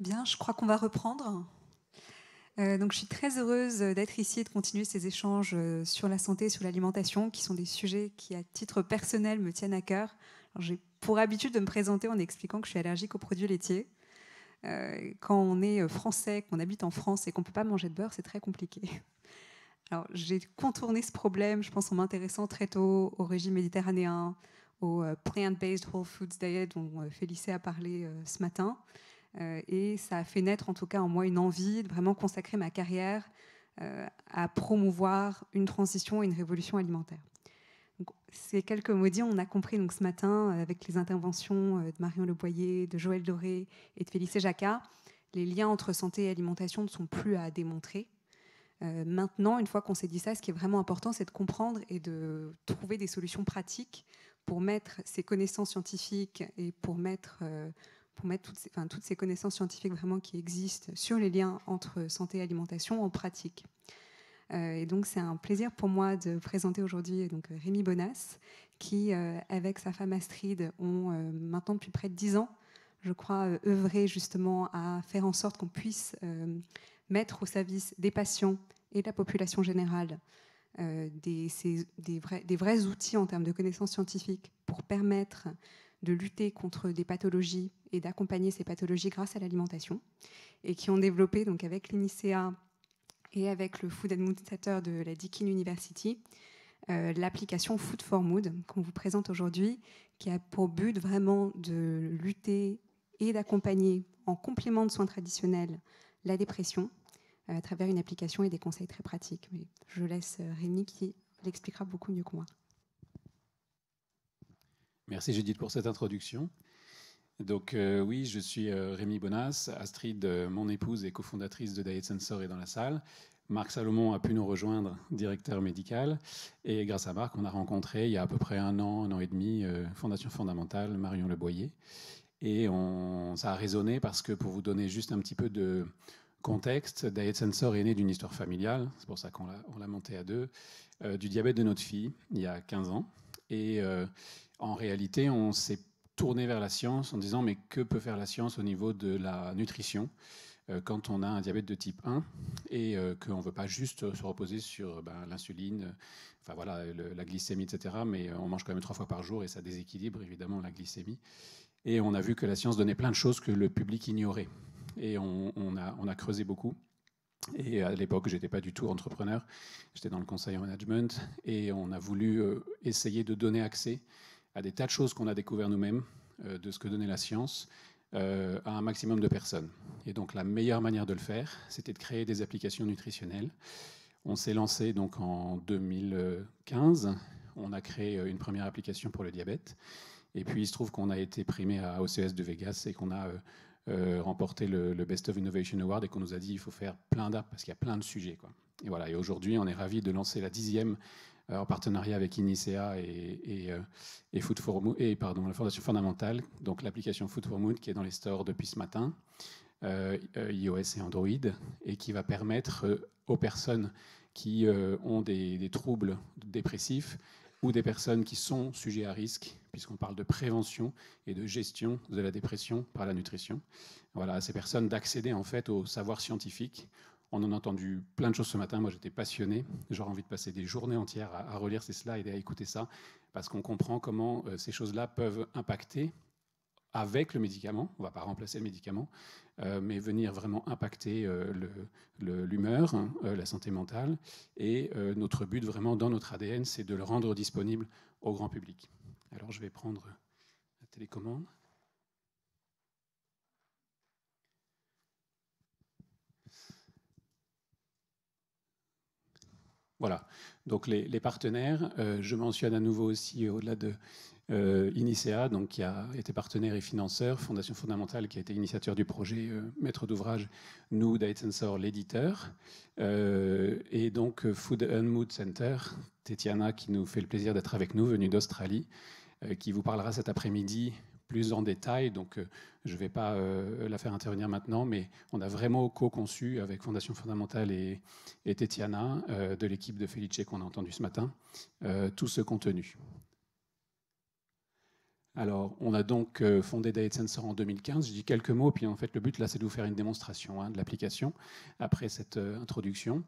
Bien, je crois qu'on va reprendre. Donc, je suis très heureuse d'être ici et de continuer ces échanges sur la santé et sur l'alimentation, qui sont des sujets qui, à titre personnel, me tiennent à cœur. Alors, j'ai pour habitude de me présenter en expliquant que je suis allergique aux produits laitiers. Quand on est français, qu'on habite en France et qu'on ne peut pas manger de beurre, c'est très compliqué. Alors, j'ai contourné ce problème, je pense, en m'intéressant très tôt au régime méditerranéen, au plant-based whole foods diet dont Félicée a parlé ce matin. Et ça a fait naître en tout cas en moi une envie de vraiment consacrer ma carrière à promouvoir une transition et une révolution alimentaire. Donc, ces quelques mots dits, on a compris donc, ce matin avec les interventions de Marion Le Boyer, de Joël Doré et de Félicée Jacquat, les liens entre santé et alimentation ne sont plus à démontrer. Maintenant, une fois qu'on s'est dit ça, ce qui est vraiment important, c'est de comprendre et de trouver des solutions pratiques pour mettre ces connaissances scientifiques et pour mettre toutes ces connaissances scientifiques vraiment qui existent sur les liens entre santé et alimentation en pratique. Et donc, c'est un plaisir pour moi de présenter aujourd'hui Rémi Bonas, qui, avec sa femme Astrid, ont maintenant depuis près de 10 ans, je crois, œuvré justement à faire en sorte qu'on puisse mettre au service des patients et de la population générale des vrais outils en termes de connaissances scientifiques pour permettre de lutter contre des pathologies et d'accompagner ces pathologies grâce à l'alimentation, et qui ont développé, donc avec l'INISEA et avec le Food Administrator de la Deakin University, l'application Food for Mood qu'on vous présente aujourd'hui, qui a pour but vraiment de lutter et d'accompagner en complément de soins traditionnels la dépression à travers une application et des conseils très pratiques. Mais je laisse Rémi qui l'expliquera beaucoup mieux que moi. Merci Judith pour cette introduction. Donc oui, je suis Rémi Bonas. Astrid, mon épouse et cofondatrice de Diet Sensor, est dans la salle. Marc Salomon a pu nous rejoindre, directeur médical. Et grâce à Marc, on a rencontré il y a à peu près un an et demi, Fondation Fondamentale, Marion Le Boyer. Et ça a résonné parce que, pour vous donner juste un petit peu de contexte, Diet Sensor est né d'une histoire familiale, c'est pour ça qu'on l'a monté à deux, du diabète de notre fille, il y a 15 ans. Et en réalité, on s'est tourné vers la science en disant mais que peut faire la science au niveau de la nutrition quand on a un diabète de type 1 et qu'on ne veut pas juste se reposer sur l'insuline, enfin voilà, la glycémie, etc. Mais on mange quand même 3 fois par jour et ça déséquilibre évidemment la glycémie. Et on a vu que la science donnait plein de choses que le public ignorait. Et on a creusé beaucoup. Et à l'époque, je n'étais pas du tout entrepreneur, j'étais dans le conseil en management, et on a voulu essayer de donner accès à des tas de choses qu'on a découvert nous-mêmes, de ce que donnait la science, à un maximum de personnes. Et donc la meilleure manière de le faire, c'était de créer des applications nutritionnelles. On s'est lancé donc en 2015, on a créé une première application pour le diabète, et puis il se trouve qu'on a été primé à OCS de Vegas et qu'on a remporté le Best of Innovation Award et qu'on nous a dit il faut faire plein d'apps parce qu'il y a plein de sujets, quoi. Et voilà. Et aujourd'hui, on est ravis de lancer la 10e en partenariat avec INISEA et Food for Mood, et pardon, la Fondation Fondamentale, donc l'application Food for Mood qui est dans les stores depuis ce matin, iOS et Android, et qui va permettre aux personnes qui ont des troubles dépressifs ou des personnes qui sont sujets à risque, puisqu'on parle de prévention et de gestion de la dépression par la nutrition. Voilà, à ces personnes d'accéder en fait au savoir scientifique. On en a entendu plein de choses ce matin. Moi, j'étais passionné. J'aurais envie de passer des journées entières à relire ces slides et à écouter ça, parce qu'on comprend comment ces choses-là peuvent impacter avec le médicament. On ne va pas remplacer le médicament, mais venir vraiment impacter l'humeur, la santé mentale. Et notre but vraiment dans notre ADN, c'est de le rendre disponible au grand public. Alors je vais prendre la télécommande. Voilà, donc les partenaires, je mentionne à nouveau aussi au-delà de INISEA, donc, qui a été partenaire et financeur, Fondation Fondamentale qui a été initiateur du projet, maître d'ouvrage, nous, Diet Sensor, l'éditeur, et donc Food and Mood Center, Tetiana qui nous fait le plaisir d'être avec nous, venue d'Australie, qui vous parlera cet après-midi plus en détail, donc je ne vais pas la faire intervenir maintenant, mais on a vraiment co-conçu avec Fondation Fondamentale et Tetiana, de l'équipe de Felice qu'on a entendu ce matin, tout ce contenu. Alors, on a donc fondé Diet Sensor en 2015. Je dis quelques mots, puis en fait, le but là, c'est de vous faire une démonstration de l'application après cette introduction.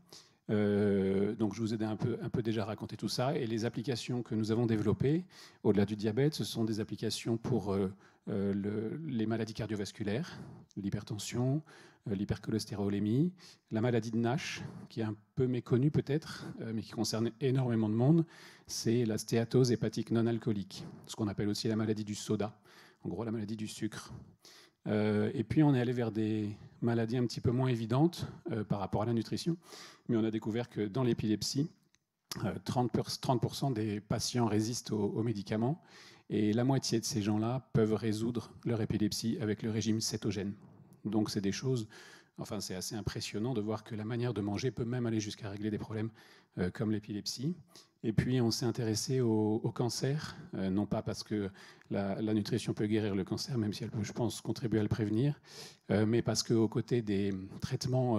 Donc, je vous ai un peu déjà raconté tout ça. Et les applications que nous avons développées, au-delà du diabète, ce sont des applications pour les maladies cardiovasculaires, l'hypertension, l'hypercholestérolémie, la maladie de Nash, qui est un peu méconnue peut-être, mais qui concerne énormément de monde, c'est la stéatose hépatique non alcoolique, ce qu'on appelle aussi la maladie du soda, en gros la maladie du sucre. Et puis on est allé vers des maladies un petit peu moins évidentes par rapport à la nutrition, mais on a découvert que dans l'épilepsie, 30% des patients résistent aux médicaments, et la moitié de ces gens-là peuvent résoudre leur épilepsie avec le régime cétogène. Donc c'est des choses, enfin c'est assez impressionnant de voir que la manière de manger peut même aller jusqu'à régler des problèmes comme l'épilepsie. Et puis on s'est intéressé au cancer, non pas parce que la nutrition peut guérir le cancer, même si elle peut, je pense, contribuer à le prévenir, mais parce qu'aux côtés des traitements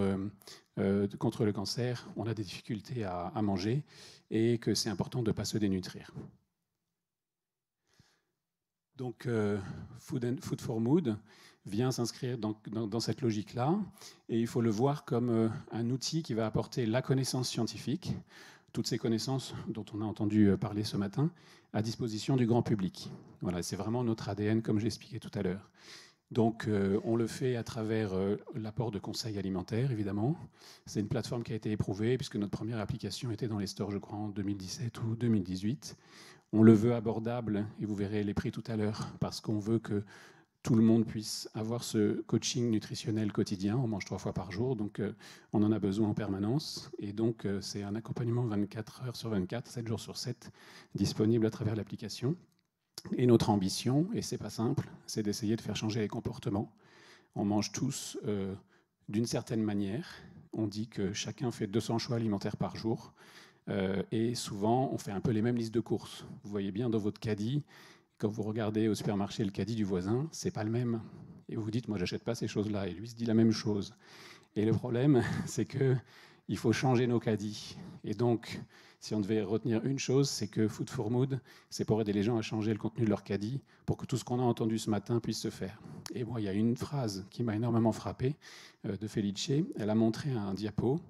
contre le cancer, on a des difficultés à manger et que c'est important de ne pas se dénutrir. Donc Food for Mood vient s'inscrire dans cette logique-là, et il faut le voir comme un outil qui va apporter la connaissance scientifique, toutes ces connaissances dont on a entendu parler ce matin, à disposition du grand public. Voilà, c'est vraiment notre ADN, comme j'expliquais tout à l'heure. Donc, on le fait à travers l'apport de conseils alimentaires, évidemment. C'est une plateforme qui a été éprouvée, puisque notre première application était dans les stores, je crois, en 2017 ou 2018. On le veut abordable, et vous verrez les prix tout à l'heure, parce qu'on veut que tout le monde puisse avoir ce coaching nutritionnel quotidien. On mange 3 fois par jour, donc on en a besoin en permanence. Et donc, c'est un accompagnement 24 heures sur 24, 7 jours sur 7, disponible à travers l'application. Et notre ambition, et c'est pas simple, c'est d'essayer de faire changer les comportements. On mange tous d'une certaine manière. On dit que chacun fait 200 choix alimentaires par jour. Et souvent, on fait un peu les mêmes listes de courses. Vous voyez bien dans votre caddie, quand vous regardez au supermarché le caddie du voisin, c'est pas le même. Et vous vous dites, moi, j'achète pas ces choses-là. Et lui se dit la même chose. Et le problème, c'est que il faut changer nos caddies. Et donc, si on devait retenir une chose, c'est que Food for Mood, c'est pour aider les gens à changer le contenu de leur caddie pour que tout ce qu'on a entendu ce matin puisse se faire. Et moi, il y a une phrase qui m'a énormément frappé de Felice. Elle a montré un diapo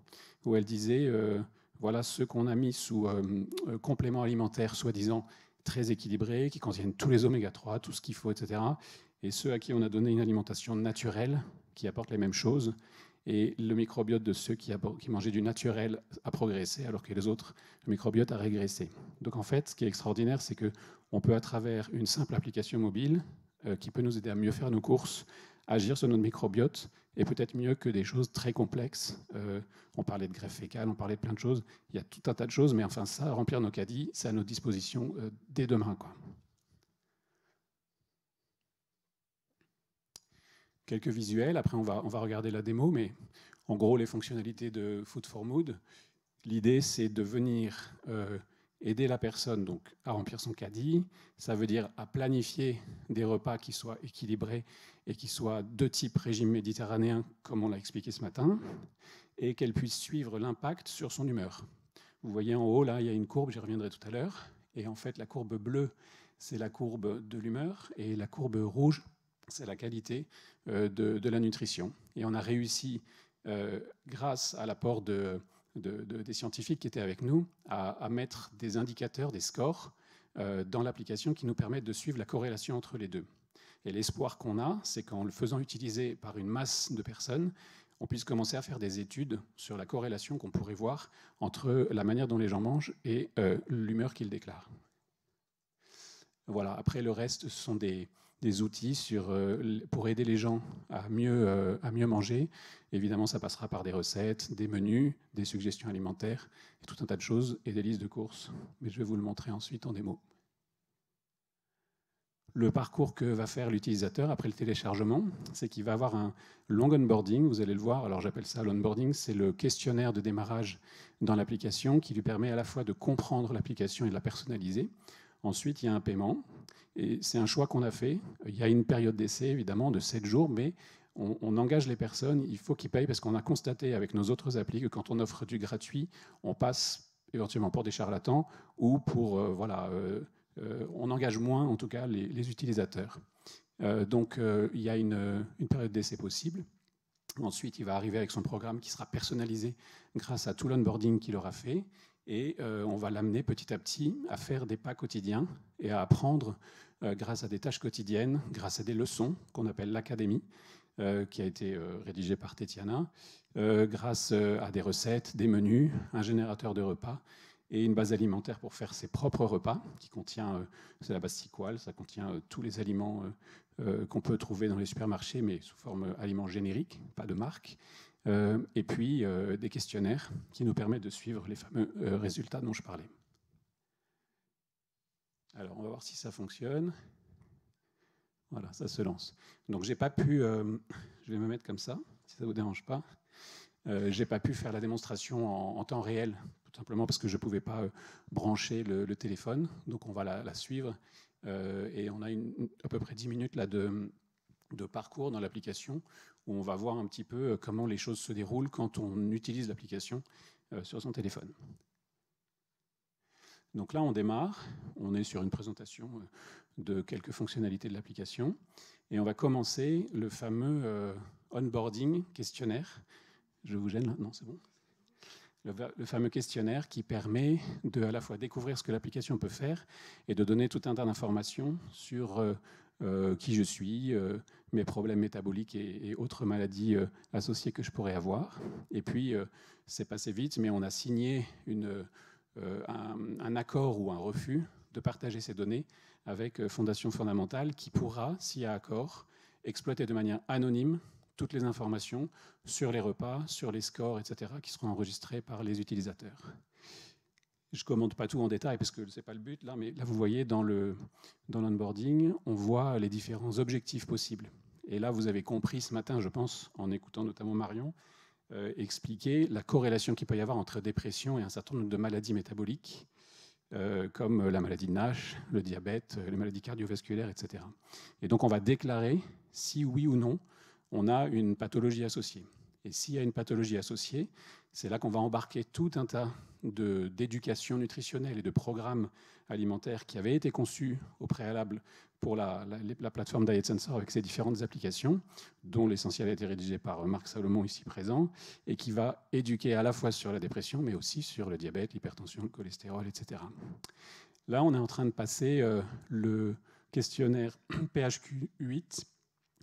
où elle disait voilà ceux qu'on a mis sous compléments alimentaires soi-disant très équilibrés, qui contiennent tous les oméga 3, tout ce qu'il faut, etc. Et ceux à qui on a donné une alimentation naturelle qui apporte les mêmes choses. Et le microbiote de ceux qui mangeaient du naturel a progressé, alors que les autres, le microbiote a régressé. Donc en fait, ce qui est extraordinaire, c'est qu'on peut, à travers une simple application mobile, qui peut nous aider à mieux faire nos courses, agir sur notre microbiote, et peut-être mieux que des choses très complexes. On parlait de greffe fécale, on parlait de plein de choses. Il y a tout un tas de choses, mais enfin ça, remplir nos caddies, c'est à notre disposition dès demain, quoi. Quelques visuels, après on va regarder la démo, mais en gros les fonctionnalités de Food for Mood, l'idée c'est de venir aider la personne donc, à remplir son caddie, ça veut dire à planifier des repas qui soient équilibrés et qui soient de type régime méditerranéen, comme on l'a expliqué ce matin, et qu'elle puisse suivre l'impact sur son humeur. Vous voyez en haut, là, il y a une courbe, j'y reviendrai tout à l'heure, et en fait la courbe bleue, c'est la courbe de l'humeur, et la courbe rouge, c'est la qualité de la nutrition. Et on a réussi, grâce à l'apport des scientifiques qui étaient avec nous, à mettre des indicateurs, des scores, dans l'application qui nous permettent de suivre la corrélation entre les deux. Et l'espoir qu'on a, c'est qu'en le faisant utiliser par une masse de personnes, on puisse commencer à faire des études sur la corrélation qu'on pourrait voir entre la manière dont les gens mangent et l'humeur qu'ils déclarent. Voilà, après le reste, ce sont des outils pour aider les gens à mieux manger. Évidemment, ça passera par des recettes, des menus, des suggestions alimentaires, et tout un tas de choses, et des listes de courses. Mais je vais vous le montrer ensuite en démo. Le parcours que va faire l'utilisateur après le téléchargement, c'est qu'il va avoir un long onboarding, vous allez le voir. Alors j'appelle ça l'onboarding, c'est le questionnaire de démarrage dans l'application qui lui permet à la fois de comprendre l'application et de la personnaliser. Ensuite, il y a un paiement, et c'est un choix qu'on a fait. Il y a une période d'essai, évidemment, de 7 jours, mais on engage les personnes, il faut qu'ils payent, parce qu'on a constaté avec nos autres applis que quand on offre du gratuit, on passe éventuellement pour des charlatans ou pour on engage moins, en tout cas, les utilisateurs. Donc, il y a une période d'essai possible. Ensuite, il va arriver avec son programme qui sera personnalisé grâce à tout l'onboarding qu'il aura fait. Et on va l'amener petit à petit à faire des pas quotidiens et à apprendre grâce à des tâches quotidiennes, grâce à des leçons qu'on appelle l'académie, qui a été rédigée par Tetiana, grâce à des recettes, des menus, un générateur de repas et une base alimentaire pour faire ses propres repas, qui contient, c'est la base Sequal, ça contient tous les aliments qu'on peut trouver dans les supermarchés, mais sous forme aliments génériques, pas de marque. Et puis des questionnaires qui nous permettent de suivre les fameux résultats dont je parlais. Alors, on va voir si ça fonctionne. Voilà, ça se lance. Donc, j'ai pas pu... je vais me mettre comme ça, si ça ne vous dérange pas. J'ai pas pu faire la démonstration en temps réel, tout simplement parce que je ne pouvais pas brancher le téléphone. Donc, on va la suivre. Et on a à peu près 10 minutes là, de parcours dans l'application où on va voir un petit peu comment les choses se déroulent quand on utilise l'application sur son téléphone. Donc là, on démarre. On est sur une présentation de quelques fonctionnalités de l'application. Et on va commencer le fameux onboarding questionnaire. Je vous gêne là? Non, c'est bon. Le fameux questionnaire qui permet de à la fois découvrir ce que l'application peut faire et de donner tout un tas d'informations sur qui je suis, mes problèmes métaboliques et autres maladies associées que je pourrais avoir. Et puis, c'est passé vite, mais on a signé un accord ou un refus de partager ces données avec Fondation Fondamentale qui pourra, s'il y a accord, exploiter de manière anonyme toutes les informations sur les repas, sur les scores, etc., qui seront enregistrés par les utilisateurs. Je ne commente pas tout en détail parce que ce n'est pas le but, là, mais là, vous voyez, dans l'onboarding, on voit les différents objectifs possibles. Et là, vous avez compris ce matin, je pense, en écoutant notamment Marion, expliquer la corrélation qu'il peut y avoir entre dépression et un certain nombre de maladies métaboliques, comme la maladie de Nash, le diabète, les maladies cardiovasculaires, etc. Et donc, on va déclarer si oui ou non on a une pathologie associée. Et s'il y a une pathologie associée, c'est là qu'on va embarquer tout un tas d'éducation nutritionnelle et de programmes alimentaires qui avaient été conçus au préalable pour la plateforme Diet Sensor avec ses différentes applications, dont l'essentiel a été rédigé par Marc Salomon ici présent, et qui va éduquer à la fois sur la dépression, mais aussi sur le diabète, l'hypertension, le cholestérol, etc. Là, on est en train de passer le questionnaire PHQ-8,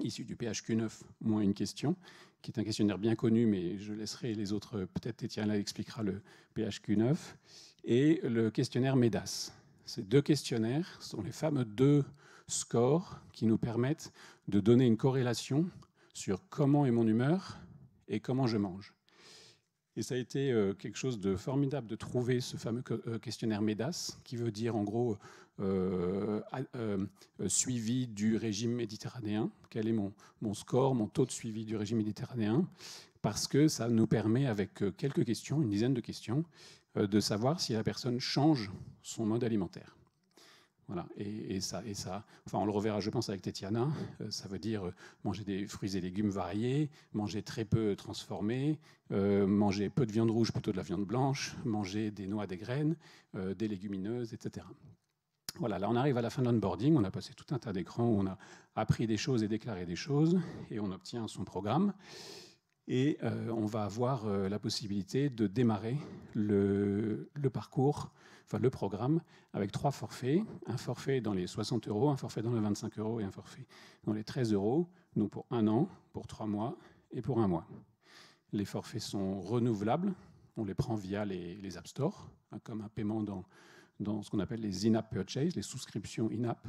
issu du PHQ-9, moins une question, qui est un questionnaire bien connu, mais je laisserai les autres, peut-être Étienne expliquera le PHQ-9, et le questionnaire MEDAS. Ces deux questionnaires sont les fameux deux scores qui nous permettent de donner une corrélation sur comment est mon humeur et comment je mange. Et ça a été quelque chose de formidable de trouver ce fameux questionnaire MEDAS, qui veut dire en gros suivi du régime méditerranéen. Quel est mon score, mon taux de suivi du régime méditerranéen? Parce que ça nous permet, avec quelques questions, une dizaine de questions, de savoir si la personne change son mode alimentaire. Voilà. Et ça, enfin, on le reverra, je pense, avec Tetiana. Ça veut dire manger des fruits et légumes variés, manger très peu transformés, manger peu de viande rouge, plutôt de la viande blanche, manger des noix, des graines, des légumineuses, etc. Voilà, là on arrive à la fin de l'onboarding, on a passé tout un tas d'écrans où on a appris des choses et déclaré des choses, et on obtient son programme. Et on va avoir la possibilité de démarrer le parcours, enfin le programme, avec 3 forfaits. Un forfait dans les 60 €, un forfait dans les 25 € et un forfait dans les 13 €, donc pour 1 an, pour 3 mois et pour 1 mois. Les forfaits sont renouvelables, on les prend via les App Store, comme un paiement dans ce qu'on appelle les in-app purchase, les souscriptions in-app.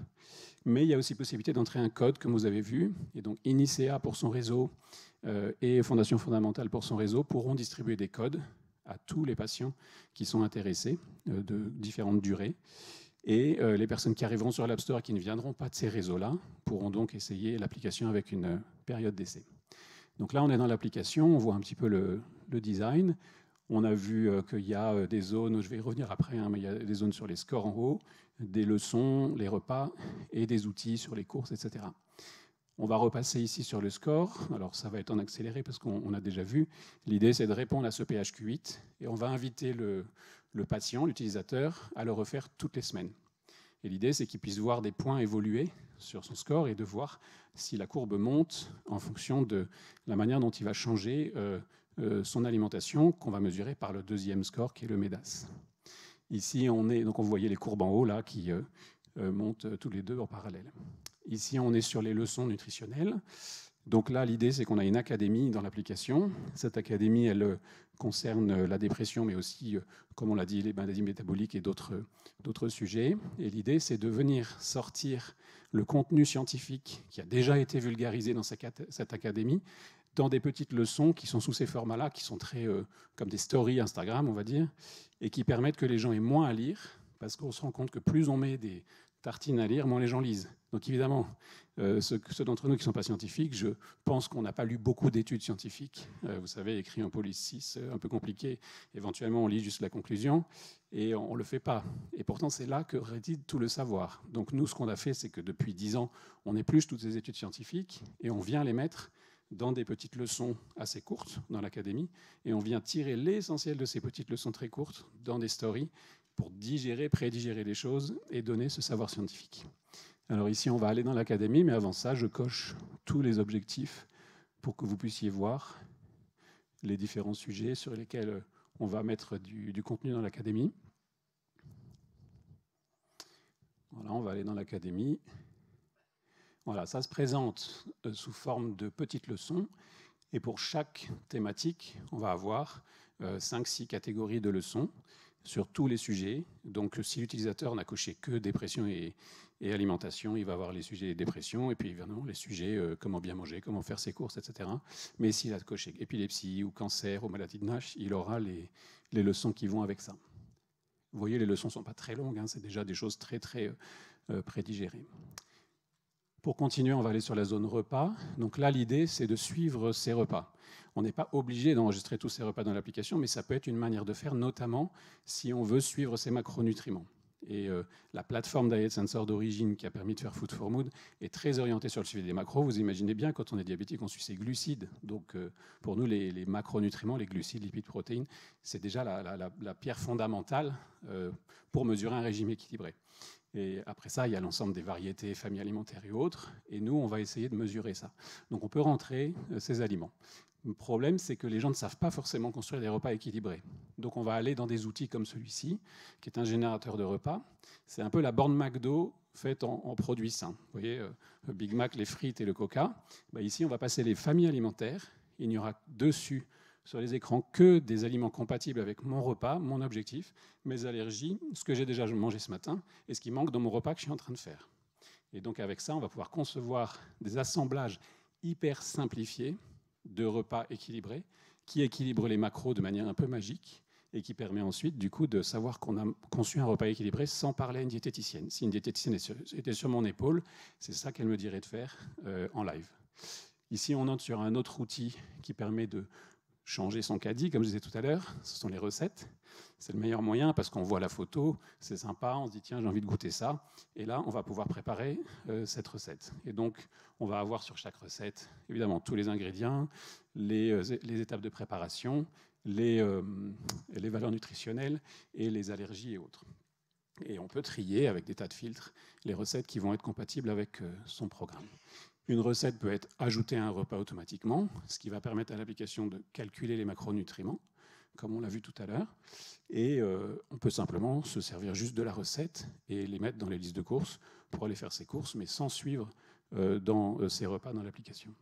Mais il y a aussi possibilité d'entrer un code, comme vous avez vu. Et donc, Inicea pour son réseau et Fondation Fondamentale pour son réseau pourront distribuer des codes à tous les patients qui sont intéressés de différentes durées. Et les personnes qui arriveront sur l'App Store et qui ne viendront pas de ces réseaux-là pourront donc essayer l'application avec une période d'essai. Donc là, on est dans l'application, on voit un petit peu le design. On a vu qu'il y a des zones, je vais y revenir après, mais il y a des zones sur les scores en haut, des leçons, les repas et des outils sur les courses, etc. On va repasser ici sur le score. Alors ça va être en accéléré parce qu'on a déjà vu. L'idée, c'est de répondre à ce PHQ-8 et on va inviter le patient, l'utilisateur, à le refaire toutes les semaines. Et l'idée, c'est qu'il puisse voir des points évoluer sur son score et de voir si la courbe monte en fonction de la manière dont il va changer son alimentation, qu'on va mesurer par le deuxième score, qui est le MEDAS. Ici, donc on voyait les courbes en haut, là, qui montent tous les deux en parallèle. Ici, on est sur les leçons nutritionnelles. Donc là, l'idée, c'est qu'on a une académie dans l'application. Cette académie, elle concerne la dépression, mais aussi, comme on l'a dit, les maladies métaboliques et d'autres sujets. Et l'idée, c'est de venir sortir le contenu scientifique qui a déjà été vulgarisé dans cette académie dans des petites leçons qui sont sous ces formats-là, qui sont très comme des stories Instagram, on va dire, et qui permettent que les gens aient moins à lire, parce qu'on se rend compte que plus on met des tartines à lire, moins les gens lisent. Donc évidemment, ceux d'entre nous qui ne sont pas scientifiques, je pense qu'on n'a pas lu beaucoup d'études scientifiques. Vous savez, écrit en police 6, un peu compliqué. Éventuellement, on lit juste la conclusion et on ne le fait pas. Et pourtant, c'est là que réside tout le savoir. Donc nous, ce qu'on a fait, c'est que depuis 10 ans, on épluche toutes ces études scientifiques et on vient les mettre dans des petites leçons assez courtes dans l'académie, et on vient tirer l'essentiel de ces petites leçons très courtes dans des stories pour digérer, prédigérer les choses et donner ce savoir scientifique. Alors ici, on va aller dans l'académie, mais avant ça, je coche tous les objectifs pour que vous puissiez voir les différents sujets sur lesquels on va mettre du contenu dans l'académie. Voilà, on va aller dans l'académie. Voilà, ça se présente sous forme de petites leçons. Et pour chaque thématique, on va avoir 5-6 catégories de leçons sur tous les sujets. Donc, si l'utilisateur n'a coché que dépression et alimentation, il va avoir les sujets dépression, et puis évidemment les sujets comment bien manger, comment faire ses courses, etc. Mais s'il a coché épilepsie ou cancer ou maladie de Nash, il aura les leçons qui vont avec ça. Vous voyez, les leçons ne sont pas très longues, hein, c'est déjà des choses très, très prédigérées. Pour continuer, on va aller sur la zone repas. Donc là, l'idée, c'est de suivre ces repas. On n'est pas obligé d'enregistrer tous ces repas dans l'application, mais ça peut être une manière de faire, notamment si on veut suivre ces macronutriments. Et la plateforme Diet Sensor d'origine qui a permis de faire Food for Mood est très orientée sur le suivi des macros. Vous imaginez bien, quand on est diabétique, on suit ses glucides. Donc pour nous, les macronutriments, les glucides, lipides, protéines, c'est déjà la pierre fondamentale pour mesurer un régime équilibré. Et après ça, il y a l'ensemble des variétés, familles alimentaires et autres. Et nous, on va essayer de mesurer ça. Donc on peut rentrer ces aliments. Le problème, c'est que les gens ne savent pas forcément construire des repas équilibrés. Donc on va aller dans des outils comme celui-ci, qui est un générateur de repas. C'est un peu la borne McDo faite en produits sains. Vous voyez, le Big Mac, les frites et le Coca. Ici, on va passer les familles alimentaires. Il n'y aura dessus, sur les écrans, que des aliments compatibles avec mon repas, mon objectif, mes allergies, ce que j'ai déjà mangé ce matin et ce qui manque dans mon repas que je suis en train de faire. Et donc avec ça, on va pouvoir concevoir des assemblages hyper simplifiés de repas équilibrés qui équilibrent les macros de manière un peu magique et qui permet ensuite du coup de savoir qu'on a conçu un repas équilibré sans parler à une diététicienne. Si une diététicienne était sur mon épaule, c'est ça qu'elle me dirait de faire en live. Ici, on entre sur un autre outil qui permet de changer son caddie, comme je disais tout à l'heure, ce sont les recettes. C'est le meilleur moyen parce qu'on voit la photo, c'est sympa, on se dit tiens, j'ai envie de goûter ça. Et là, on va pouvoir préparer cette recette. Et donc, on va avoir sur chaque recette, évidemment, tous les ingrédients, les étapes de préparation, les valeurs nutritionnelles et les allergies et autres. Et on peut trier avec des tas de filtres les recettes qui vont être compatibles avec son programme. Une recette peut être ajoutée à un repas automatiquement, ce qui va permettre à l'application de calculer les macronutriments, comme on l'a vu tout à l'heure. Et on peut simplement se servir juste de la recette et les mettre dans les listes de courses pour aller faire ses courses, mais sans suivre dans ses repas dans l'application.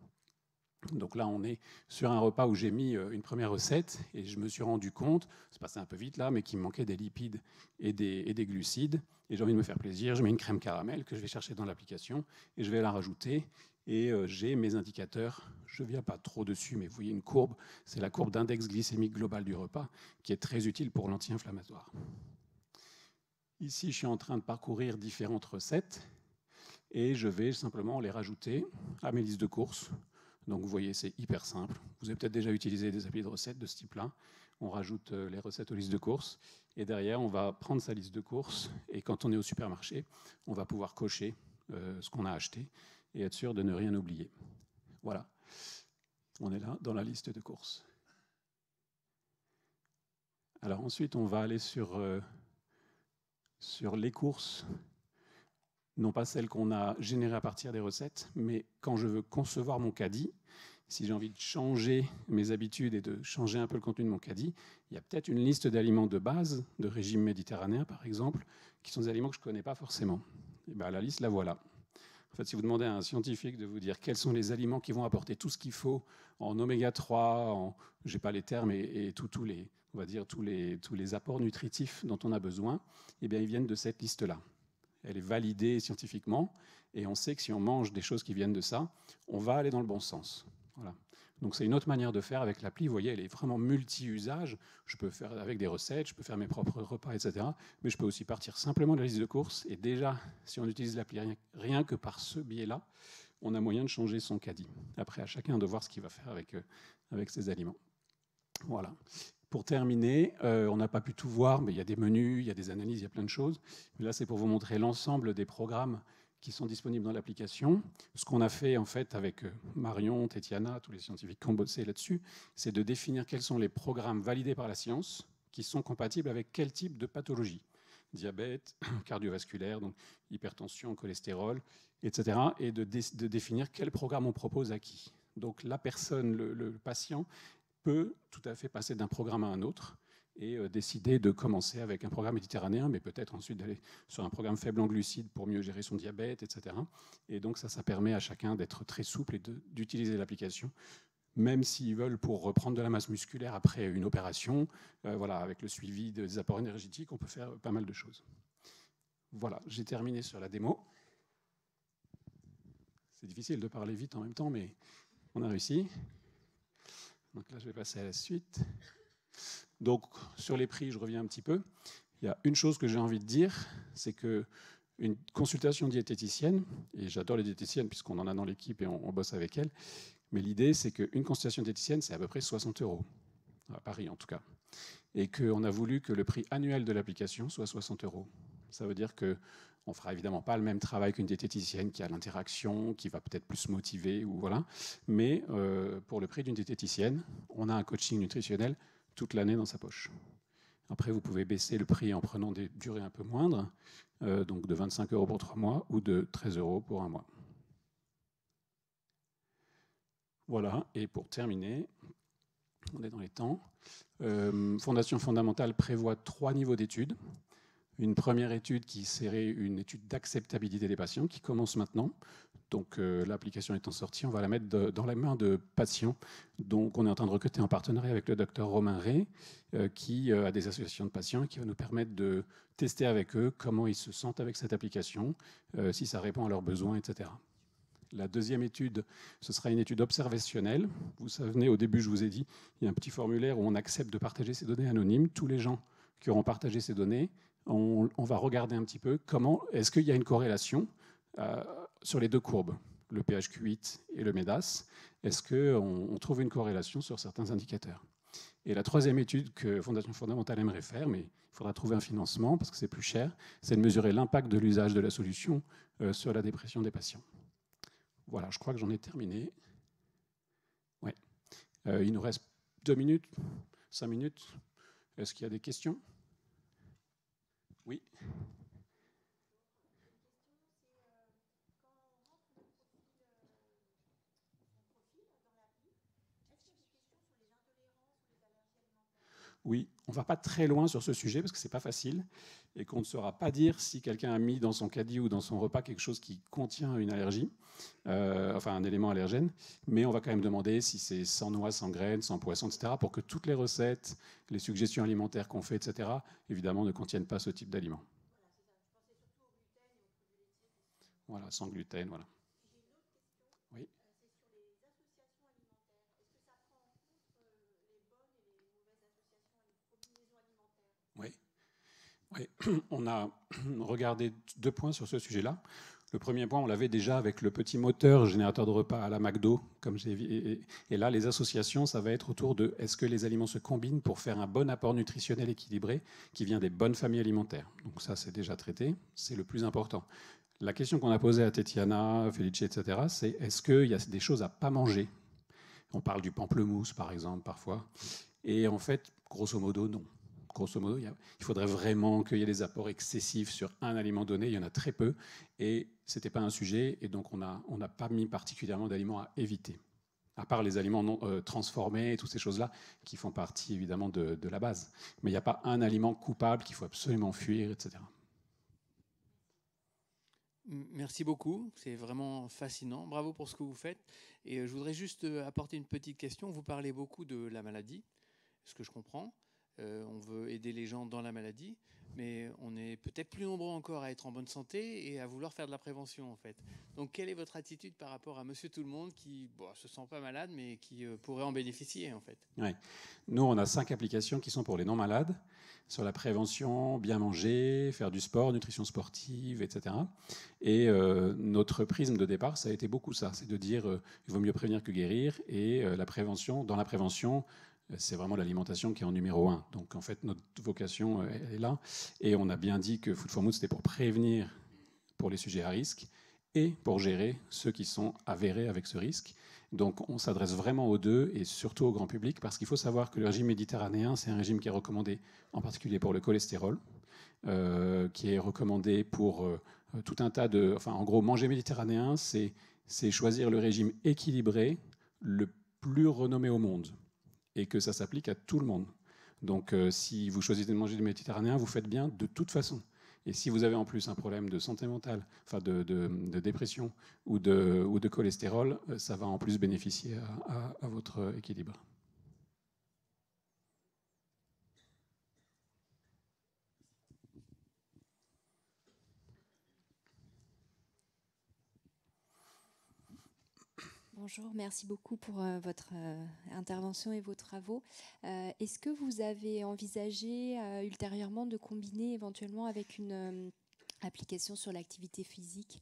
Donc là, on est sur un repas où j'ai mis une première recette et je me suis rendu compte, c'est passé un peu vite là, mais qu'il me manquait des lipides et des glucides. Et j'ai envie de me faire plaisir, je mets une crème caramel que je vais chercher dans l'application et je vais la rajouter. Et j'ai mes indicateurs, je ne viens pas trop dessus, mais vous voyez une courbe, c'est la courbe d'index glycémique global du repas, qui est très utile pour l'anti-inflammatoire. Ici, je suis en train de parcourir différentes recettes et je vais simplement les rajouter à mes listes de courses. Donc vous voyez, c'est hyper simple. Vous avez peut-être déjà utilisé des applis de recettes de ce type-là. On rajoute les recettes aux listes de courses et derrière, on va prendre sa liste de courses et quand on est au supermarché, on va pouvoir cocher ce qu'on a acheté et être sûr de ne rien oublier. Voilà, on est là dans la liste de courses. Alors ensuite, on va aller sur les courses non pas celles qu'on a générées à partir des recettes, mais quand je veux concevoir mon caddie, si j'ai envie de changer mes habitudes et de changer un peu le contenu de mon caddie, il y a peut-être une liste d'aliments de base, de régime méditerranéen par exemple, qui sont des aliments que je ne connais pas forcément. Et bien, la liste, la voilà. En fait, si vous demandez à un scientifique de vous dire quels sont les aliments qui vont apporter tout ce qu'il faut en oméga 3, je n'ai pas les termes, et tous les, on va dire, tous les apports nutritifs dont on a besoin, eh bien, ils viennent de cette liste-là. Elle est validée scientifiquement, et on sait que si on mange des choses qui viennent de ça, on va aller dans le bon sens. Voilà. Donc c'est une autre manière de faire avec l'appli. Vous voyez, elle est vraiment multi-usage. Je peux faire avec des recettes, je peux faire mes propres repas, etc. Mais je peux aussi partir simplement de la liste de courses. Et déjà, si on utilise l'appli rien que par ce biais-là, on a moyen de changer son caddie. Après, à chacun de voir ce qu'il va faire avec ses aliments. Voilà. Pour terminer, on n'a pas pu tout voir, mais il y a des menus, il y a des analyses, il y a plein de choses. Mais là, c'est pour vous montrer l'ensemble des programmes qui sont disponibles dans l'application. Ce qu'on a fait en fait avec Marion, Tétiana, tous les scientifiques qui ont bossé là-dessus, c'est de définir quels sont les programmes validés par la science qui sont compatibles avec quel type de pathologie. Diabète, cardiovasculaire, donc hypertension, cholestérol, etc. Et de définir quel programme on propose à qui. Donc la personne, le patient, peut tout à fait passer d'un programme à un autre et décider de commencer avec un programme méditerranéen, mais peut-être ensuite d'aller sur un programme faible en glucides pour mieux gérer son diabète, etc. Et donc ça permet à chacun d'être très souple et d'utiliser l'application, même s'ils veulent pour reprendre de la masse musculaire après une opération. Voilà, avec le suivi des apports énergétiques, on peut faire pas mal de choses. Voilà, j'ai terminé sur la démo. C'est difficile de parler vite en même temps, mais on a réussi. Donc là, je vais passer à la suite. Donc, sur les prix, je reviens un petit peu. Il y a une chose que j'ai envie de dire, c'est qu'une consultation diététicienne, et j'adore les diététiciennes puisqu'on en a dans l'équipe et on bosse avec elles, mais l'idée, c'est qu'une consultation diététicienne, c'est à peu près 60 €, à Paris en tout cas. Et qu'on a voulu que le prix annuel de l'application soit 60 €. Ça veut dire qu'on ne fera évidemment pas le même travail qu'une diététicienne qui a l'interaction, qui va peut-être plus se motiver, ou voilà. Mais pour le prix d'une diététicienne, on a un coaching nutritionnel toute l'année dans sa poche. Après, vous pouvez baisser le prix en prenant des durées un peu moindres, donc de 25 € pour 3 mois ou de 13 € pour 1 mois. Voilà, et pour terminer, on est dans les temps. Fondation fondamentale prévoit 3 niveaux d'études. Une première étude qui serait une étude d'acceptabilité des patients qui commence maintenant. Donc l'application étant sortie, on va la mettre dans la main de patients. Donc on est en train de recruter en partenariat avec le docteur Romain Ray, qui a des associations de patients et qui va nous permettre de tester avec eux comment ils se sentent avec cette application, si ça répond à leurs besoins, etc. La deuxième étude, ce sera une étude observationnelle. Vous savez, au début, je vous ai dit, il y a un petit formulaire où on accepte de partager ces données anonymes. Tous les gens qui auront partagé ces données, on va regarder un petit peu comment, est-ce qu'il y a une corrélation sur les deux courbes, le PHQ-8 et le MEDAS. Est-ce qu'on trouve une corrélation sur certains indicateurs? Et la troisième étude que Fondation Fondamentale aimerait faire, mais il faudra trouver un financement parce que c'est plus cher, c'est de mesurer l'impact de l'usage de la solution sur la dépression des patients. Voilà, je crois que j'en ai terminé. Ouais. Il nous reste 2 minutes, 5 minutes. Est-ce qu'il y a des questions? Oui. Oui, on ne va pas très loin sur ce sujet parce que ce n'est pas facile et qu'on ne saura pas dire si quelqu'un a mis dans son caddie ou dans son repas quelque chose qui contient une allergie, enfin un élément allergène, mais on va quand même demander si c'est sans noix, sans graines, sans poisson, etc., pour que toutes les recettes, les suggestions alimentaires qu'on fait, etc., évidemment ne contiennent pas ce type d'aliments. Voilà, sans gluten, voilà. Oui. Oui. Oui, on a regardé 2 points sur ce sujet-là. Le premier point, on l'avait déjà avec le petit moteur générateur de repas à la McDo, comme j'ai vu. Et là, les associations, ça va être autour de est-ce que les aliments se combinent pour faire un bon apport nutritionnel équilibré qui vient des bonnes familles alimentaires. Donc ça, c'est déjà traité, c'est le plus important. La question qu'on a posée à Tétiana, Felice, etc., c'est est-ce qu'il y a des choses à pas manger? On parle du pamplemousse, par exemple, parfois. Et en fait, grosso modo, non. grosso modo, il faudrait vraiment qu'il y ait des apports excessifs sur un aliment donné. Il y en a très peu. Et ce n'était pas un sujet. Et donc, on n'a pas mis particulièrement d'aliments à éviter. À part les aliments non transformés et toutes ces choses-là qui font partie évidemment de la base. Mais il n'y a pas un aliment coupable qu'il faut absolument fuir, etc. Merci beaucoup, c'est vraiment fascinant. Bravo pour ce que vous faites. Et je voudrais juste apporter une petite question. Vous parlez beaucoup de la maladie, ce que je comprends. On veut aider les gens dans la maladie, mais on est peut-être plus nombreux encore à être en bonne santé et à vouloir faire de la prévention, en fait. Donc, quelle est votre attitude par rapport à Monsieur Tout-le-Monde qui se sent pas malade, mais qui pourrait en bénéficier, en fait? Ouais. Nous, on a 5 applications qui sont pour les non-malades, sur la prévention, bien manger, faire du sport, nutrition sportive, etc. Et notre prisme de départ, ça a été beaucoup ça, c'est de dire il vaut mieux prévenir que guérir, et la prévention, dans la prévention, c'est vraiment l'alimentation qui est en numéro 1. Donc en fait, notre vocation elle est là, et on a bien dit que Food for Mood, c'était pour prévenir pour les sujets à risque, et pour gérer ceux qui sont avérés avec ce risque. Donc on s'adresse vraiment aux deux et surtout au grand public, parce qu'il faut savoir que le régime méditerranéen, c'est un régime qui est recommandé en particulier pour le cholestérol, qui est recommandé pour tout un tas de... Enfin, en gros, manger méditerranéen, c'est choisir le régime équilibré le plus renommé au monde, et que ça s'applique à tout le monde. Donc si vous choisissez de manger du méditerranéen, vous faites bien de toute façon. Et si vous avez en plus un problème de santé mentale, enfin de dépression ou de cholestérol, ça va en plus bénéficier à votre équilibre. Bonjour, merci beaucoup pour votre intervention et vos travaux. Est-ce que vous avez envisagé ultérieurement de combiner éventuellement avec une application sur l'activité physique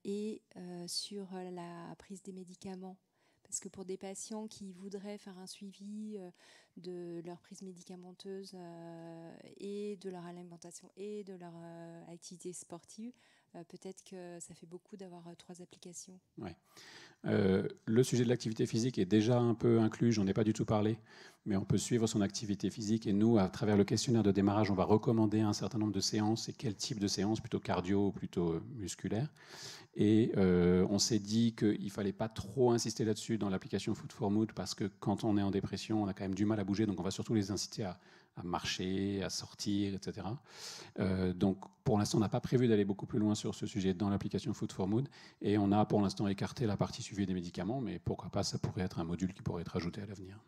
et sur la prise des médicaments? Parce que pour des patients qui voudraient faire un suivi de leur prise médicamenteuse et de leur alimentation et de leur activité sportive, peut-être que ça fait beaucoup d'avoir 3 applications. Ouais. Le sujet de l'activité physique est déjà un peu inclus, j'en ai pas du tout parlé, mais on peut suivre son activité physique, et nous, à travers le questionnaire de démarrage, on va recommander un certain nombre de séances, et quel type de séances, plutôt cardio ou plutôt musculaire. Et on s'est dit qu'il ne fallait pas trop insister là-dessus dans l'application Food for Mood, parce que quand on est en dépression, on a quand même du mal à bouger, donc on va surtout les inciter à marcher, à sortir, etc. Donc pour l'instant, on n'a pas prévu d'aller beaucoup plus loin sur ce sujet dans l'application Food for Mood, et on a pour l'instant écarté la partie suivi des médicaments, mais pourquoi pas, ça pourrait être un module qui pourrait être ajouté à l'avenir.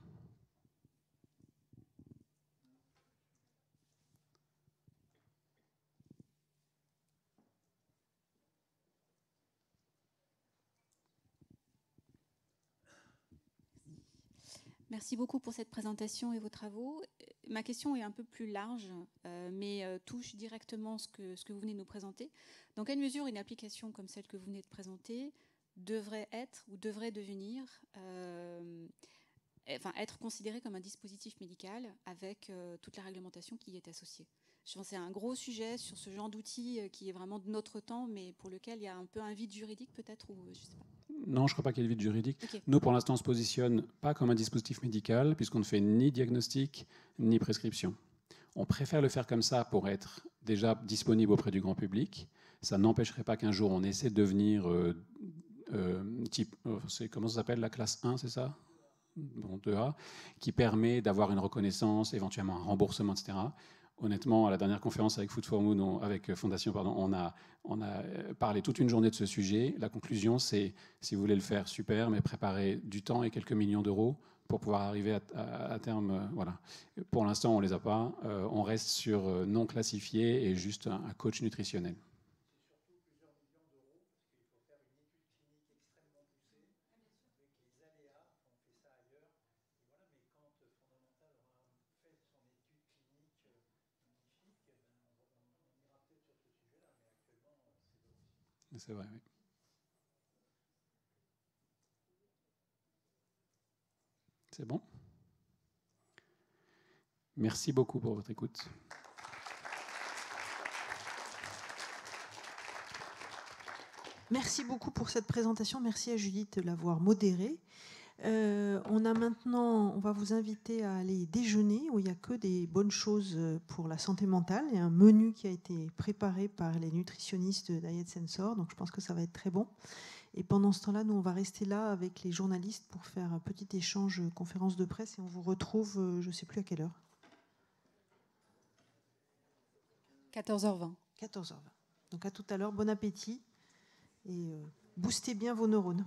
Merci beaucoup pour cette présentation et vos travaux. Ma question est un peu plus large, mais touche directement ce que vous venez de nous présenter. Dans quelle mesure une application comme celle que vous venez de présenter devrait être ou devrait devenir, être considérée comme un dispositif médical avec toute la réglementation qui y est associée? Je pense que c'est un gros sujet sur ce genre d'outil qui est vraiment de notre temps, mais pour lequel il y a un peu un vide juridique peut-être, ou je sais pas. Non, je ne crois pas qu'il y ait de vide juridique. Okay. Nous, pour l'instant, on ne se positionne pas comme un dispositif médical, puisqu'on ne fait ni diagnostic, ni prescription. On préfère le faire comme ça pour être déjà disponible auprès du grand public. Ça n'empêcherait pas qu'un jour, on essaie de devenir comment ça s'appelle, la classe 1, c'est ça? Bon, 2A, qui permet d'avoir une reconnaissance, éventuellement un remboursement, etc. Honnêtement, à la dernière conférence avec Food for Mood, avec Fondation, pardon, on a parlé toute une journée de ce sujet. La conclusion, c'est, si vous voulez le faire, super, mais préparez du temps et quelques millions d'euros pour pouvoir arriver à terme. Voilà. Pour l'instant, on ne les a pas. On reste sur non classifié et juste un coach nutritionnel. C'est vrai, oui. C'est bon? Merci beaucoup pour votre écoute. Merci beaucoup pour cette présentation. Merci à Judith de l'avoir modérée. On va vous inviter à aller déjeuner où il n'y a que des bonnes choses pour la santé mentale. Il y a un menu qui a été préparé par les nutritionnistes de Diet Sensor, donc je pense que ça va être très bon. Et pendant ce temps-là, nous, on va rester là avec les journalistes pour faire un petit échange, conférence de presse, et on vous retrouve, je ne sais plus à quelle heure. 14h20. 14h20. Donc à tout à l'heure, bon appétit et boostez bien vos neurones.